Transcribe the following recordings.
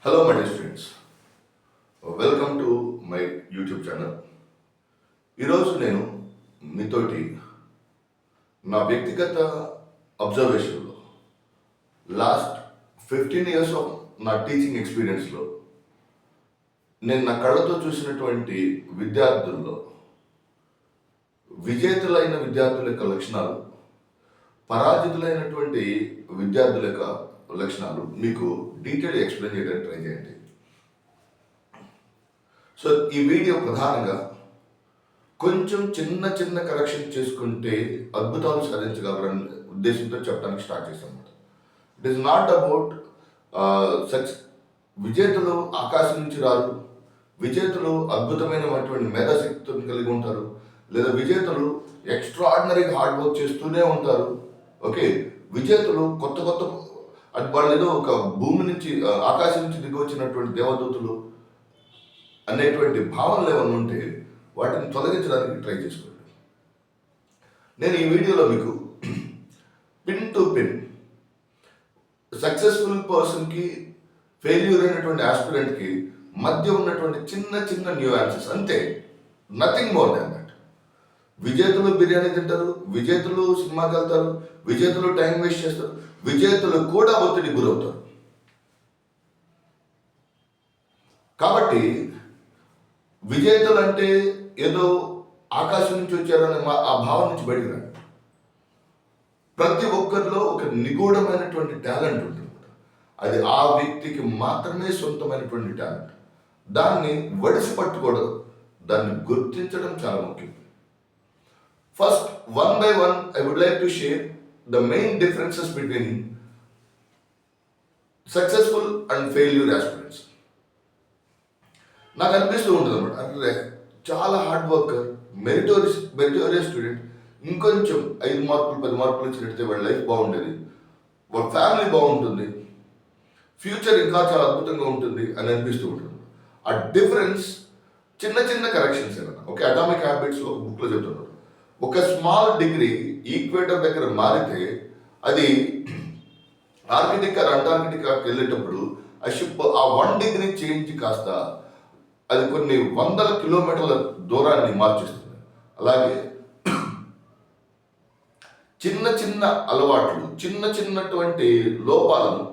Hello, my dear students. Welcome to my YouTube channel. ఈరోజు నేను మీతోటి నా వ్యక్తిగత అబ్జర్వేషన్లో లాస్ట్ 15 ఇయర్స్ ఆఫ్ నా టీచింగ్ ఎక్స్పీరియన్స్లో నేను నా కళ్ళతో చూసినటువంటి విద్యార్థుల్లో విజేతలైన విద్యార్థుల యొక్క లక్షణాలు, పరాజితులైనటువంటి విద్యార్థుల యొక్క లక్షణాలు మీకు డీటెయిల్ ఎక్స్ప్లెయిన్ చేయడానికి ట్రై చేయండి. సో ఈ వీడియో ప్రధానంగా కొంచెం చిన్న చిన్న కరెక్షన్ చేసుకుంటే అద్భుతాలు సాధించగలరని ఉద్దేశంతో చెప్పడానికి స్టార్ట్ చేశాను. ఇట్ ఈస్ నాట్ అబౌట్ విజేతలు ఆకాశం నుంచి రారు, విజేతలు అద్భుతమైనటువంటి మేధాశక్తిని కలిగి ఉంటారు, లేదా విజేతలు ఎక్స్ట్రాడినరీగా హార్డ్ వర్క్ చేస్తూనే ఉంటారు. ఓకే, విజేతలు కొత్త కొత్త వాళ్ళు ఏదో ఒక భూమి నుంచి ఆకాశం నుంచి దిగి వచ్చినటువంటి దేవదూతులు అనేటువంటి భావనలు ఏమైనా ఉంటే వాటిని తొలగించడానికి ట్రై చేసుకోండి. నేను ఈ వీడియోలో మీకు పిన్ టు పిన్ సక్సెస్ఫుల్ పర్సన్కి ఫెయిల్యూర్ అయినటువంటి ఆస్పిరెంట్కి మధ్య ఉన్నటువంటి చిన్న చిన్న న్యూయాన్సెస్, అంతే, నథింగ్ మోర్ దాన్ దట్. విజేతలు బిర్యానీ తింటారు, విజేతలు సినిమాకి వెళ్తారు, విజేతలు టైం వేస్ట్ చేస్తారు, విజేతలు కూడా ఒత్తిడి గురవుతారు. కాబట్టి విజేతలు అంటే ఏదో ఆకాశం నుంచి వచ్చారనే ఆ భావం నుంచి బయటకు రండి. ప్రతి ఒక్కరిలో ఒక నిగూఢమైనటువంటి టాలెంట్ ఉంటుంది, అది ఆ వ్యక్తికి మాత్రమే సొంతమైనటువంటి టాలెంట్. దాన్ని వడిసి పట్టుకోవడం, దాన్ని గుర్తించడం చాలా ముఖ్యం. First, one by one I would like to share the main differences between successful and failure aspirants. నాకు అనిపిస్తూ ఉంటుంది అన్నమాట, అంటే చాలా హార్డ్ వర్కర్, మెరిటోరియస్ స్టూడెంట్, ఇంకొంచెం 5 మార్కులు 10 మార్కులు ఇచ్చినట్టే వాళ్ళ లైఫ్ బాగుండేది, వాళ్ళ ఫ్యామిలీ బాగుంటుంది, ఫ్యూచర్ ఇంకా చాలా అద్భుతంగా ఉంటుంది అని అనిపిస్తూ ఉంటుంది. ఆ డిఫరెన్స్ చిన్న చిన్న కరెక్షన్స్ ఏమన్నా. ఓకే, అటామిక్ హ్యాబిట్స్ ఒక బుక్లో చెప్తున్నారు, ఒక స్మాల్ డిగ్రీ ఈక్వేటర్ దగ్గర మారితే అది ఆర్కిటికా అంటార్కిటికాకి వెళ్ళేటప్పుడు ఆ షిప్ ఆ 1 డిగ్రీ చేంజ్ కాస్త అది కొన్ని వందల కిలోమీటర్ల దూరాన్ని మార్చేస్తుంది. అలాగే చిన్న చిన్న అలవాట్లు, చిన్నటువంటి లోపాలను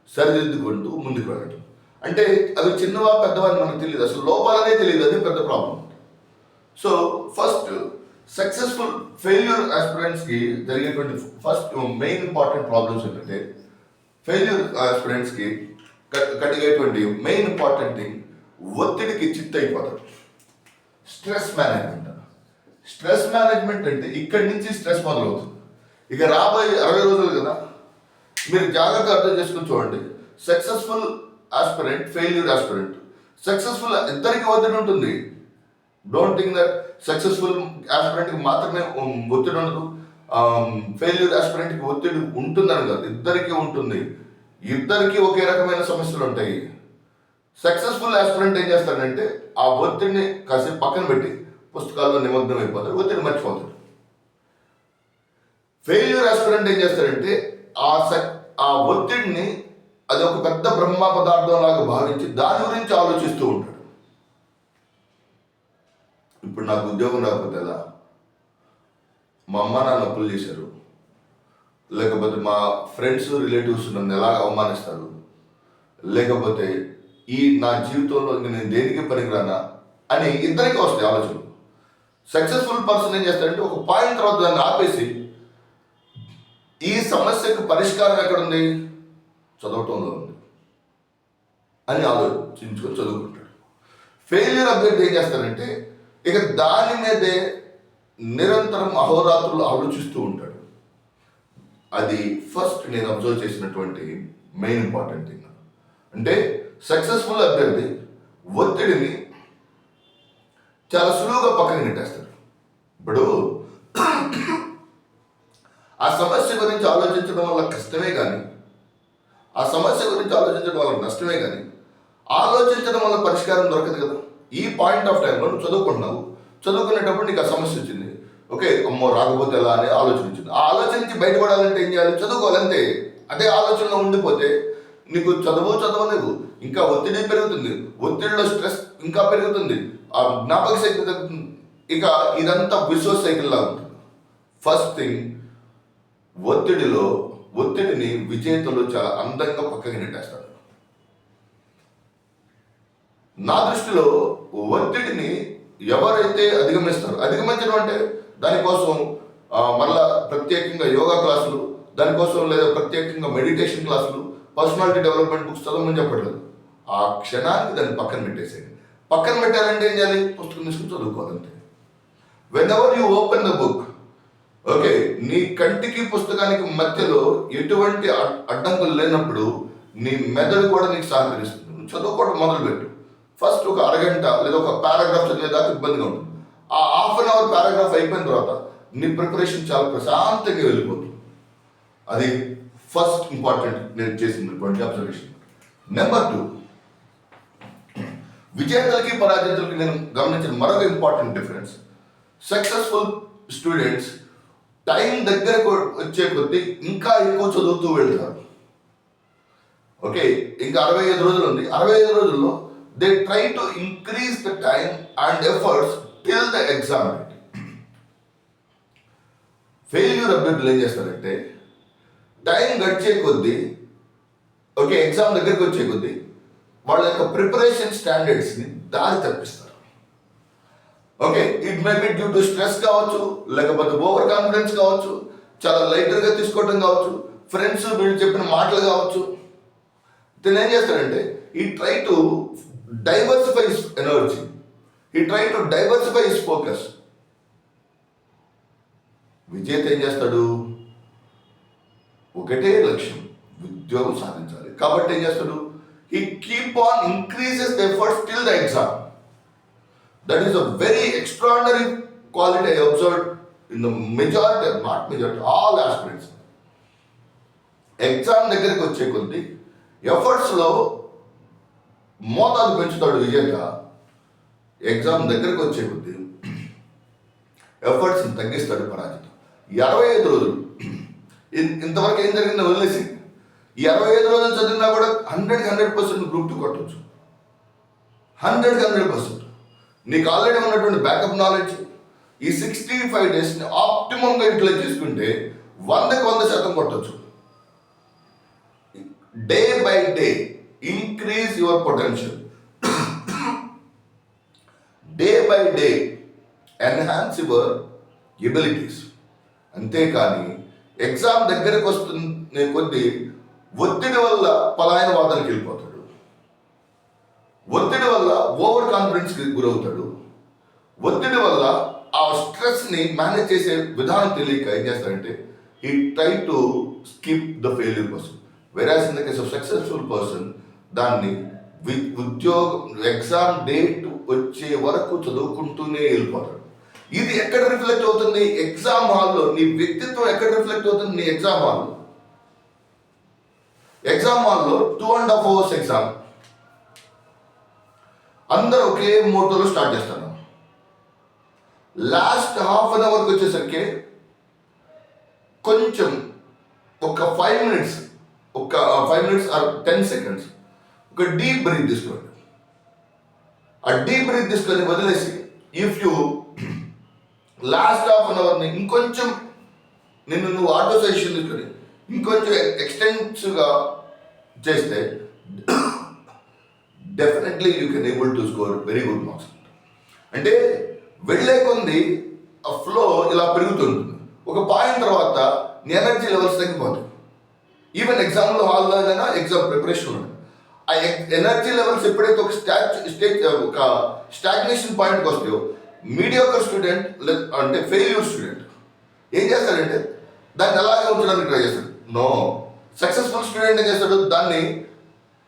సరిదిద్దుకుంటూ ముందుకు వెళ్ళటం. అంటే అవి చిన్నవా పెద్దవా అని మనకు తెలియదు, అసలు లోపాలనే తెలియదు, అది పెద్ద problem. So first, successful failure ఆస్పిరెంట్స్కి జరిగేటువంటి ఫస్ట్ మెయిన్ ఇంపార్టెంట్ ప్రాబ్లమ్స్ ఏంటంటే, ఫెయిల్యూర్ ఆస్పిరెంట్స్కి కలిగేటువంటి మెయిన్ ఇంపార్టెంట్ థింగ్, ఒత్తిడికి చిత్త అయిపోతారు. స్ట్రెస్ మేనేజ్మెంట్ అంటే ఇక్కడి నుంచి స్ట్రెస్ మొదలవుతుంది. ఇక రాబోయే 60 రోజులు కదా, మీరు జాగ్రత్త అర్థం చేసుకుని చూడండి. Successful aspirant, failure aspirant, successful ఇద్దరికి ఒత్తిడి ఉంటుంది. డోంట్ థింక్ దట్ సక్సెస్ఫుల్ ఆస్పిరెంట్కి మాత్రమే ఒత్తిడి ఉండదు, ఫెయిల్యూర్ ఆస్పిరెంట్కి ఒత్తిడి ఉంటుందని కాదు, ఇద్దరికీ ఉంటుంది. ఇద్దరికీ ఒకే రకమైన సమస్యలు ఉంటాయి. సక్సెస్ఫుల్ ఆస్పిరెంట్ ఏం చేస్తాడంటే ఆ ఒత్తిడిని కాసేపు పక్కన పెట్టి పుస్తకాల్లో నిమగ్నం అయిపోతాడు, ఒత్తిడి మర్చిపోతాడు. ఫెయిల్యూర్ ఆస్పిరెంట్ ఏం చేస్తాడంటే ఆ ఒత్తిడిని అది ఒక పెద్ద బ్రహ్మ పదార్థం లాగా భావించి దాని గురించి ఆలోచిస్తూ ఉంటాడు. ఇప్పుడు నాకు ఉద్యోగం రాకపోతే ఎలా, మా అమ్మ నాన్న అప్పులు చేశారు, లేకపోతే మా ఫ్రెండ్స్ రిలేటివ్స్ నన్ను ఎలాగ అవమానిస్తారు, లేకపోతే ఈ నా జీవితంలో నేను దేనికి పనికిరానా అని ఇద్దరికి వస్తాయి ఆలోచనలు. సక్సెస్ఫుల్ పర్సన్ ఏం చేస్తాడంటే ఒక పాయింట్ తర్వాత దాన్ని ఆపేసి ఈ సమస్యకు పరిష్కారం ఎక్కడుంది, చదవటంలో ఉంది అని ఆలోచించుకొని చదువుకుంటాడు. ఫెయిల్యూర్ అభ్యర్థి ఏం చేస్తాడంటే ఇక దాని మీదే నిరంతరం అహోరాత్రులు ఆలోచిస్తూ ఉంటాడు. అది ఫస్ట్ నేను అబ్జర్వ్ చేసినటువంటి మెయిన్ ఇంపార్టెంట్ థింగ్. అంటే సక్సెస్ఫుల్ అభ్యర్థి ఒత్తిడిని చాలా సులువుగా పక్కన నెట్టేస్తాడు. ఇప్పుడు ఆ సమస్య గురించి ఆలోచించడం వల్ల కష్టమే కానీ, ఆ సమస్య గురించి ఆలోచించడం వల్ల నష్టమే కానీ, ఆలోచించడం వల్ల పరిష్కారం దొరకదు కదా. ఈ పాయింట్ ఆఫ్ టైంలో నువ్వు చదువుకుంటున్నావు, చదువుకునేటప్పుడు నీకు ఆ సమస్య వచ్చింది, ఓకే, అమ్మో రాకపోతే ఎలా అనే ఆలోచన వచ్చింది. ఆ ఆలోచన నుంచి బయటపడాలంటే ఏం చేయాలి, చదువుకోవాలంటే. అదే ఆలోచనలో ఉండిపోతే నీకు చదవలేవు, ఇంకా ఒత్తిడి పెరుగుతుంది, ఒత్తిడిలో స్ట్రెస్ ఇంకా పెరుగుతుంది, ఆ జ్ఞాపక శక్తి తగ్గుతుంది. ఇక ఇదంతా విశ్వ సైకిల్ లా ఉంటుంది. ఫస్ట్ థింగ్, ఒత్తిడిని విజేతలు చాలా అందంగా పక్కకి నెట్టేస్తారు. నా దృష్టిలో ఒత్తిడిని ఎవరైతే అధిగమించడం అంటే దానికోసం మళ్ళా ప్రత్యేకంగా యోగా క్లాసులు, దానికోసం లేదా ప్రత్యేకంగా మెడిటేషన్ క్లాసులు, పర్సనాలిటీ డెవలప్మెంట్ బుక్స్ చదవమని చెప్పట్లేదు. ఆ క్షణానికి దాన్ని పక్కన పెట్టేసేయండి. పక్కన పెట్టాలంటే ఏం చేయాలి? పుస్తకం తీసుకుని చదువుకోవాలంటే. Whenever you open the book, okay, నీ కంటికి పుస్తకానికి మధ్యలో ఎటువంటి అడ్డంకులు లేనప్పుడు నీ మెదడు కూడా నీకు సహకరిస్తుంది. నువ్వు చదువుకోవడం మొదలుపెట్టు. ఫస్ట్ ఒక అరగంట లేదా ఒక పారాగ్రాఫ్ చదివేదాకా ఇబ్బందిగా ఉంటుంది. ఆ హాఫ్ అన్ అవర్ పారాగ్రాఫ్ అయిపోయిన తర్వాత నీ ప్రిపరేషన్ చాలా ప్రశాంతంగా వెళ్ళిపోతుంది. అది ఫస్ట్ ఇంపార్టెంట్ నేను చేసినటువంటి అబ్జర్వేషన్. నెంబర్ 2, విజేతలకి పరాజితులకి నేను గమనించిన మరొక important difference, successful students time దగ్గరకు వచ్చే కొద్దీ ఇంకా ఎక్కువ చదువుతూ వెళ్తారు. ఓకే, ఇంకా 65 రోజులు ఉంది. 65 రోజుల్లో they try to increase the time and efforts till the exam date. Failure అభ్యర్థులు ఏం చేస్తారంటే టైం గడిచే కొద్దీ, ఓకే, ఎగ్జామ్ దగ్గరికి వచ్చే కొద్దీ వాళ్ళ యొక్క ప్రిపరేషన్ స్టాండర్డ్స్ని దారి తప్పిస్తారు. Okay, it may be due to stress కావచ్చు, లేకపోతే ఓవర్ కాన్ఫిడెన్స్ కావచ్చు, చాలా లైటర్గా తీసుకోవటం కావచ్చు, ఫ్రెండ్స్ వీళ్ళు చెప్పిన మాటలు కావచ్చు. ఇతను ఏం చేస్తాడంటే ఈ try to diversify his energy, ఈ try to diversify his focus. విజేత ఏం చేస్తాడు? ఒకటే లక్ష్యం, ఉద్యోగం సాధించాలి. కాబట్టి ఏం చేస్తాడు? he keep on increases the efforts till the exam. That is a very extraordinary quality I observed in the majority, not majority, all aspirants. Exam దగ్గరికి వచ్చే కొద్ది ఎఫర్ట్స్లో మోతాదు పెంచుతాడు విజేత. ఎగ్జామ్ దగ్గరికి వచ్చే కొద్ది ఎఫర్ట్స్ని తగ్గిస్తాడు పరాజితం. 65 రోజులు ఇంతవరకు ఏం జరిగిందో వదిలేసి ఈ 65 రోజులు చదివినా కూడా 100% గ్రూప్ 2 కొట్టవచ్చు. 100%. నీకు ఆల్రెడీ ఉన్నటువంటి బ్యాకప్ నాలెడ్జ్, ఈ 65 డేస్ని ఆప్టిమంగా యూటిలైజ్ చేసుకుంటే 100% కొట్టవచ్చు. Day by day increase your potential. Day by day enhance your abilities. అంతేకాని ఎగ్జామ్ దగ్గరకు వస్తున్న కొద్దీ ఒత్తిడి వల్ల పలాయనవాదానికి వెళ్ళిపోతాడు, ఒత్తిడి వల్ల ఓవర్ కాన్ఫిడెన్స్కి గురవుతాడు, ఒత్తిడి వల్ల ఆ స్ట్రెస్ని మేనేజ్ చేసే విధానం తెలియక ఏం చేస్తాడంటే he try to skip the failure person. Whereas in the case of successful person, దాన్ని ఉద్యోగం ఎగ్జామ్ డేట్ వచ్చే వరకు చదువుకుంటూనే వెళ్ళిపోతాడు. ఇది ఎక్కడ రిఫ్లెక్ట్ అవుతుంది? ఎగ్జామ్ హాల్లో. నీ వ్యక్తిత్వం ఎక్కడ రిఫ్లెక్ట్ అవుతుంది? నీ ఎగ్జామ్ హాల్లో. ఎగ్జామ్ హాల్లో 2.5 hours ఎగ్జామ్, అందరూ ఒకే మోటోలో స్టార్ట్ చేస్తారు. లాస్ట్ హాఫ్ అన్ అవర్కి వచ్చేసరికి కొంచెం ఒక 5 minutes ఆర్ 10 seconds ఒక డీప్ బ్రీత్ తీసుకోండి. ఆ డీప్ బ్రీత్ తీసుకొని వదిలేసి if you last half an అవర్ని ఇంకొంచెం నువ్వు ఆటో సజెషన్ తీసుకొని ఇంకొంచెం ఎక్స్టెన్సివ్గా చేస్తే definitely you can able to score very good marks. అంటే వెళ్ళే కొంది ఆ ఫ్లో ఇలా పెరుగుతుంటుంది. ఒక పాయింట్ తర్వాత నీ ఎనర్జీ లెవెల్స్ తగ్గిపోతాయి. ఈవెన్ ఎగ్జామ్లో హాల్లో అయినా ఎగ్జామ్ ప్రిపరేషన్లో ఆ ఎనర్జీ లెవెల్స్ ఎప్పుడైతే ఒక ఒక స్టాగ్నేషన్ పాయింట్కి వస్తాయో మీడియోకర్ స్టూడెంట్ అంటే ఫెయిల్యూర్ స్టూడెంట్ ఏం చేస్తాడంటే దాన్ని అలాగే ఉంచడానికి ట్రై చేస్తాడు. నో, సక్సెస్ఫుల్ స్టూడెంట్ ఏం చేస్తాడు? దాన్ని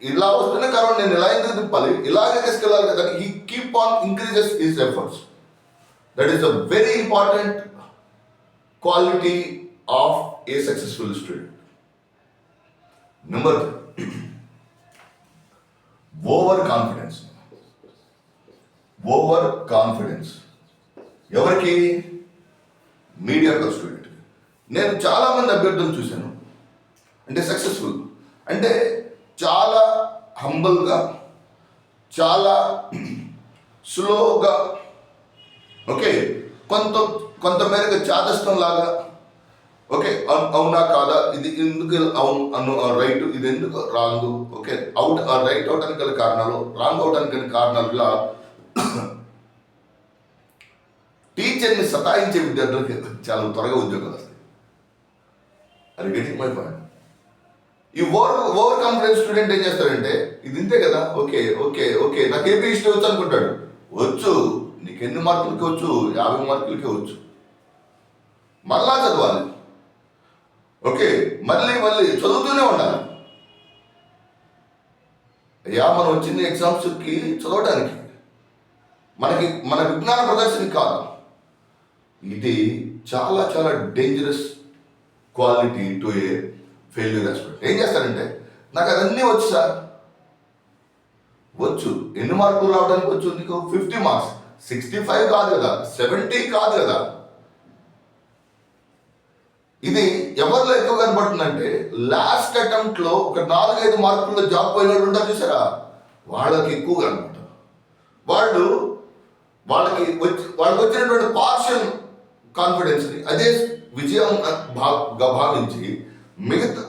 ఇలా వస్తున్న కారణం నేను ఇలా ఎందుకు తిప్పాలి, ఇలాగే తీసుకెళ్ళాలి కదా. He keep on increases his efforts. That is a very important quality of a successful student. Number 3, over confidence. Over confidence ఎవరికి? Mediocre student. నేను చాలామంది అభ్యర్థులు చూశాను, అంటే సక్సెస్ఫుల్ అంటే హంబల్గా, చాలా స్లోగా, ఓకే, కొంతమేరకు చాదస్తం లాగా, ఓకే, అవునా కాదా, ఇది ఎందుకు అవును అను రైట్, ఇది ఎందుకు రాంగ్, ఓకే, రైట్ అవడానికి గల కారణాలు, రాంగ్ అవడానికి గల కారణాలు, ఇలా టీచర్ని సతాయించే విద్యార్థులకి చాలా త్వరగా ఉద్యోగాలు వస్తాయి. అది గెటింగ్ మై పాయింట్. ఈ ఓవర్ కాన్ఫిడెన్స్ స్టూడెంట్ ఏం చేస్తాడంటే, ఇది ఇంతే కదా, ఓకే ఓకే ఓకే నాకు ఏపీ హిస్టరీ వచ్చు అనుకుంటాడు. వచ్చు, నీకు ఎన్ని మార్కులకి వచ్చు? 50 మార్కులకే వచ్చు. మళ్ళా చదవాలి, ఓకే, మళ్ళీ చదువుతూనే ఉండాలి. అయ్యా, మనం వచ్చింది ఎగ్జామ్స్కి చదవడానికి, మన విజ్ఞాన ప్రదర్శన కాదు. ఇది చాలా చాలా dangerous quality to A failure aspect. ఏం చేస్తారంటే, నాకు అదన్నీ వచ్చు సార్, వచ్చు, ఎన్ని మార్కులు రావడానికి వచ్చు? నీకు 50 మార్క్స్, 65 కాదు కదా, 70 కాదు కదా. ఇది ఎవరిలో ఎక్కువ కనబడుతుందంటే, లాస్ట్ అటెంప్ట్ లో ఒక 4-5 మార్కుల్లో జాబ్ పోయిన వాళ్ళు ఉంటారు చూసారా, వాళ్ళకి ఎక్కువ కనబడతారు. వాళ్ళకి వచ్చినటువంటి పార్షియల్ కాన్ఫిడెన్స్ని అదే విజయంగా భావించి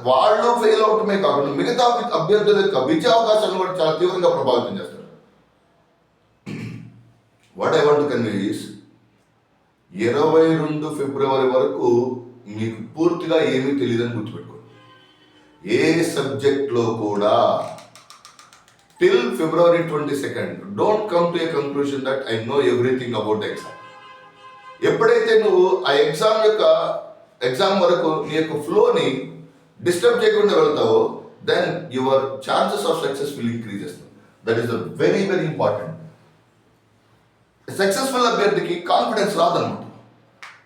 వాళ్ళు ఫెయిల్ అవటమే కాకుండా మిగతా అభ్యర్థుల యొక్క విజయ అవకాశాలను కూడా చాలా తీవ్రంగా ప్రభావితం చేస్తారు. What I want to convey is, 22 ఫిబ్రవరి వరకు మీకు పూర్తిగా ఏమీ తెలియదని గుర్తుపెట్టుకోండి. ఏ సబ్జెక్ట్లో కూడా till February 22 don't come to a conclusion that I know everything about exam. ఎప్పుడైతే నువ్వు ఆ ఎగ్జామ్ వరకు నీ యొక్క ఫ్లోని డిస్టర్బ్ చేయకుండా వెళ్తావో, then your chances of success will increases. That is the very very important. Successful అభ్యర్థికి కాన్ఫిడెన్స్ రాదన్నమాట.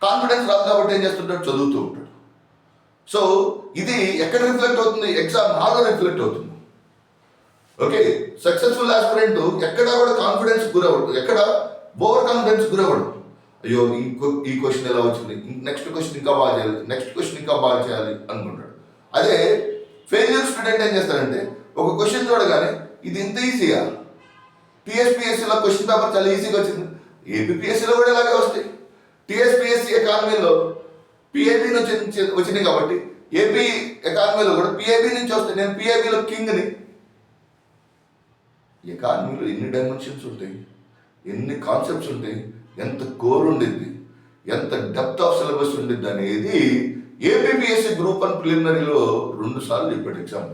కాన్ఫిడెన్స్ రాదు కాబట్టి ఏం చేస్తుంటాడు? చదువుతూ ఉంటాడు. సో ఇది ఎక్కడ రిఫ్లెక్ట్ అవుతుంది? ఎగ్జామ్ హాల్లో రిఫ్లెక్ట్ అవుతుంది. ఓకే, సక్సెస్ఫుల్ ఆస్పిరెంట్ ఎక్కడ కూడా కాన్ఫిడెన్స్ గురవడు, ఎక్కడ ఓవర్ కాన్ఫిడెన్స్ గురవడు. అయ్యో, ఈ క్వశ్చన్ ఎలా వచ్చింది, నెక్స్ట్ క్వశ్చన్ ఇంకా బాగా చేయాలి, నెక్స్ట్ క్వశ్చన్ ఇంకా బాగా చేయాలి అనుకుంటాడు. అదే ఫెయిల్యూర్ స్టూడెంట్ ఏం చేస్తారంటే, ఒక క్వశ్చన్ చూడగానే ఇది ఇంత ఈజీగా, టీఎస్పీఎస్సీలో క్వశ్చన్ పేపర్ చాలా ఈజీగా వచ్చింది, ఏపీపీఎస్సీలో కూడా ఇలాగే వస్తాయి. టీఎస్పీఎస్సీ ఎకానమీలో పిఐబి నుంచి వచ్చినాయి కాబట్టి ఏపీ ఎకానమీలో కూడా పిఐబి నుంచి వస్తాయి. నేను పిఐబిలో కింగ్ని. ఎకానమీలో ఎన్ని డైమెన్షన్స్ ఉంటాయి, ఎన్ని కాన్సెప్ట్స్ ఉంటాయి, ఎంత కోర్ ఉండిద్ది, ఎంత డెప్త్ ఆఫ్ సిలబస్ ఉండిద్ది అనేది ఏపీపీఎస్సీ గ్రూప్ 1 ప్రిలిమినరీలో 2 సార్లు చెప్పాడు ఎగ్జామ్.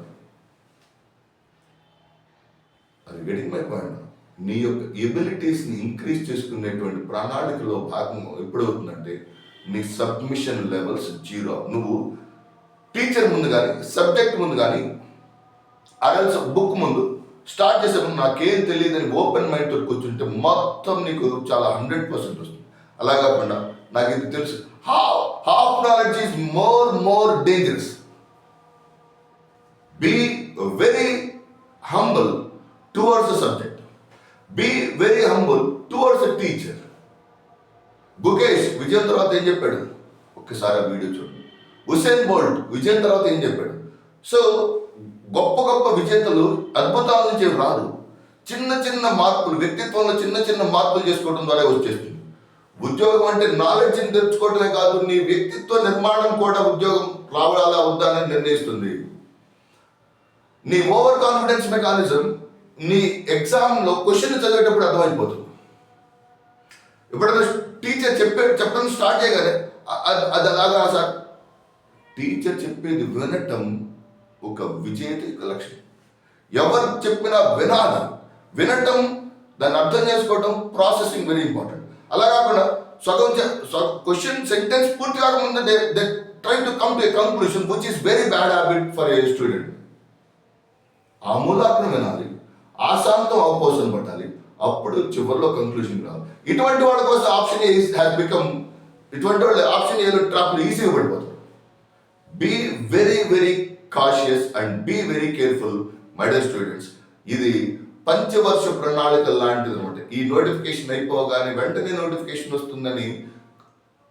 అది గెటింగ్ మై పాయింట్. నీ యొక్క ఎబిలిటీస్ని ఇంక్రీజ్ చేసుకునేటువంటి ప్రణాళికలో భాగం ఎప్పుడవుతుందంటే, నీ సబ్మిషన్ లెవెల్స్ 0. నువ్వు టీచర్ ముందు కానీ, సబ్జెక్ట్ ముందు కానీ, అడల్ట్స్ బుక్ ముందు స్టార్ట్ చేసేప్పుడు నాకేం తెలియదని ఓపెన్ మైండ్తో కూర్చుంటే మొత్తం నీకు చాలా 100% వస్తుంది. అలా కాకుండా నాకు ఇది తెలుసు, half knowledge is more dangerous. Be very humble towards the subject, be very humble towards the teacher. Gukesh విజయం తర్వాత ఏం చెప్పాడు? ఒక్కసారి ఆ వీడియో చూడండి. హుసేన్ బోల్ట్ విజయం తర్వాత ఏం చెప్పాడు? సో గొప్ప విజేతలు అద్భుతాల నుంచి రాదు, చిన్న మార్పులు, వ్యక్తిత్వంలో చిన్న మార్పులు చేసుకోవడం ద్వారా వచ్చేస్తుంది. ఉద్యోగం అంటే నాలెడ్జ్ని తెచ్చుకోవడమే కాదు, నీ వ్యక్తిత్వ నిర్మాణం కూడా ఉద్యోగం రావాలా వద్దా అని నిర్ణయిస్తుంది. నీ ఓవర్ కాన్ఫిడెన్స్ మెకానిజం నీ ఎగ్జామ్లో క్వశ్చన్ చదివేటప్పుడు అర్థమైపోతుంది. ఎప్పుడైనా టీచర్ చెప్పడం స్టార్ట్ చేయగానే అది అలాగా సార్, టీచర్ చెప్పేది వినటం ఒక విజేత లక్ష్యం. ఎవరు చెప్పినా వినటం, దాన్ని అర్థం చేసుకోవటం, ప్రాసెసింగ్ వెరీ ఇంపార్టెంట్. అలా కాకుండా క్వశ్చన్ సెంటెన్స్ పూర్తి కాకముందు they try to come to a conclusion which is very bad habit for a student. ఆమూలాగ్రం వినాలి, ఆశాంతం అవపోసన పట్టాలి, అప్పుడు చివరిలో కంక్లూషన్ రావాలి. ఇటువంటి వాళ్ళ కోసం ఆప్షన్ ఏ హ్యాస్ బికమ్, ఇటువంటి వాళ్ళు ఆప్షన్ ఏలో ట్రాప్లు ఈజీగా పడిపోతారు. Be very very cautious and be very careful my dear students. ఇది పంచవర్ష ప్రణాళిక లాంటిది అనమాట. ఈ నోటిఫికేషన్ అయిపోగానే వెంటనే నోటిఫికేషన్ వస్తుందని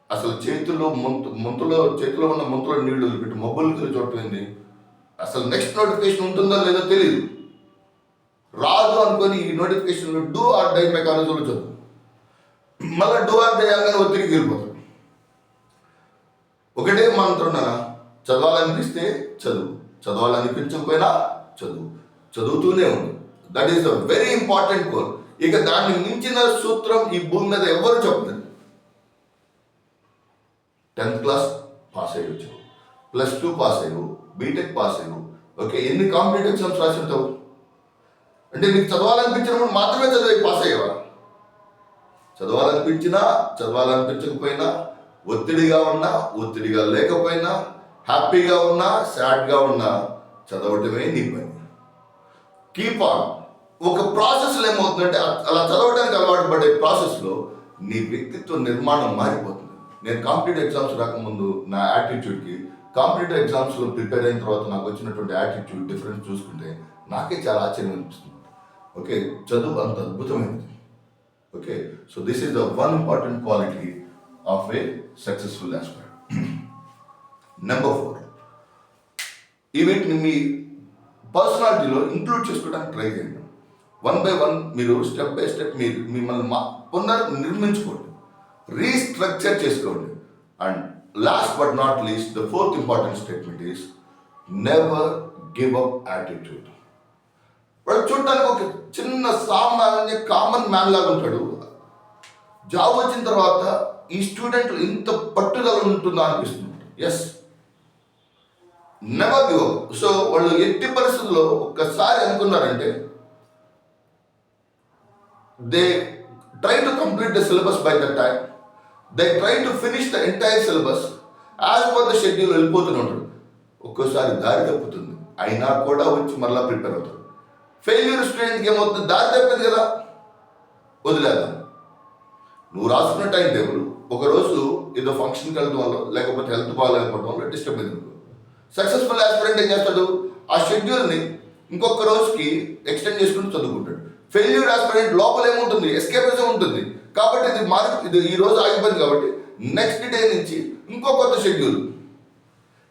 అసలు చేతిలో ఉన్న ముంతలో నీళ్లు పెట్టి మొబైల్ చూడటం ఏంది, అసలు నెక్స్ట్ నోటిఫికేషన్ ఉంటుందో లేదో తెలియదు. రాదు అనుకొని ఈ నోటిఫికేషన్లో డూ ఆర్ డై మెకానిజంలో చదువు. మళ్ళీ డూ ఆర్ డై అనగానే ఒత్తిడికి వెళ్ళిపోతాడు. ఒకటే మంత్రం నాన్న, చదవాలనిపిస్తే చదువు, చదవాలనిపించకపోయినా చదువు, చదువుతూనే ఉంది. That is the very important goal. ఇక దాన్ని మించిన సూత్రం ఈ భూమి మీద ఎవరు చెప్పలేదు. 10th క్లాస్ పాస్ అయ్యొచ్చు, +2 పాస్ అయ్యవు, బీటెక్ పాస్ అయ్యవు, ఓకే, ఎన్ని కాంపిటేటివ్ ఎగ్జామ్స్ రాసి ఉంటావు? అంటే నీకు చదవాలనిపించినప్పుడు మాత్రమే చదివి పాస్ అయ్యేవా? చదవాలనిపించినా చదవాలనిపించకపోయినా, ఒత్తిడిగా ఉన్నా ఒత్తిడిగా లేకపోయినా, హ్యాపీగా ఉన్నా సాడ్గా ఉన్నా చదవటమే నీ పని. Keep on. ఒక ప్రాసెస్లో ఏమవుతుందంటే అలా చదవడానికి అలవాటు పడే ప్రాసెస్లో నీ వ్యక్తిత్వ నిర్మాణం మారిపోతుంది. నేను కాంపిటేటివ్ ఎగ్జామ్స్ రాకముందు నా యాటిట్యూడ్కి, కాంపిటేటివ్ ఎగ్జామ్స్లో ప్రిపేర్ అయిన తర్వాత నాకు వచ్చినటువంటి యాటిట్యూడ్ డిఫరెన్స్ చూసుకుంటే నాకే చాలా ఆశ్చర్యం అనిపిస్తుంది. ఓకే, చదువు అంత అద్భుతమైనది. Okay, so this is the one important quality of a successful aspirant. Number 4, ఈ వీటిని మీ పర్సనాలిటీలో ఇంక్లూడ్ చేసుకోవడానికి ట్రై చేయండి. 1 by 1 మీరు స్టెప్ బై స్టెప్ మీరు మిమ్మల్ని పునర్నిర్మించుకోండి, రీస్ట్రక్చర్ చేసుకోండి. And last but not least, the 4th important statement is never give up attitude. వాడు చూడటానికి ఒక చిన్న సామాన్య కామన్ మ్యాన్ లాగా ఉంటాడు. జాబ్ వచ్చిన తర్వాత ఈ స్టూడెంట్ ఇంత పట్టుదల ఉంటుందా అనిపిస్తుంది. Yes, never give up. So వాళ్ళు ఎట్టి పరిస్థితుల్లో ఒక్కసారి అనుకున్నారంటే they try to complete the syllabus by the time, they try to finish the entire syllabus as per the schedule. వెళ్ళిపోతూనే ఉంటాడు. ఒక్కోసారి దారి తప్పుతుంది, అయినా కూడా వచ్చి మరలా ప్రిపేర్ అవుతాడు. ఫెయిల్యూర్ స్టూడెంట్కి ఏమవుతుంది? దారి తప్పింది కదా, వదిలేద్దాం. నువ్వు రాసుకున్న టైం టేబుల్ ఒకరోజు ఏదో ఫంక్షన్కి వెళ్ళడం వల్ల, లేకపోతే హెల్త్ బాగాలేకపోవడం వల్ల డిస్టర్బ్ అయింది. సక్సెస్ఫుల్ ఆస్పిరెంట్ ఏం చేస్తాడు? ఆ షెడ్యూల్ని ఇంకొక రోజుకి ఎక్స్టెండ్ చేసుకుంటూ చదువుకుంటాడు. ఫెయిల్యూర్ ఆస్పిరెంట్ లోపల ఏముంటుంది? ఎస్కేపిజం ఉంటుంది. కాబట్టి ఇది ఈ రోజు ఆగిపోయింది కాబట్టి నెక్స్ట్ డే నుంచి ఇంకో కొత్త షెడ్యూల్,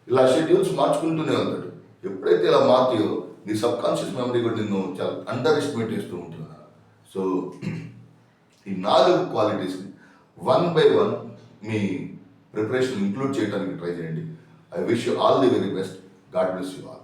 ఇలా షెడ్యూల్స్ మార్చుకుంటూనే ఉంటాడు. ఎప్పుడైతే ఇలా మారుతాయో నీ సబ్కాన్షియస్ మెమరీ కూడా నిన్ను చాలా అండర్ ఎస్టిమేట్ చేస్తూ ఉంటుంది. సో ఈ 4 క్వాలిటీస్ని 1 by 1 మీ ప్రిపరేషన్ ఇంక్లూడ్ చేయడానికి ట్రై చేయండి. I wish you all the very best. God bless you all.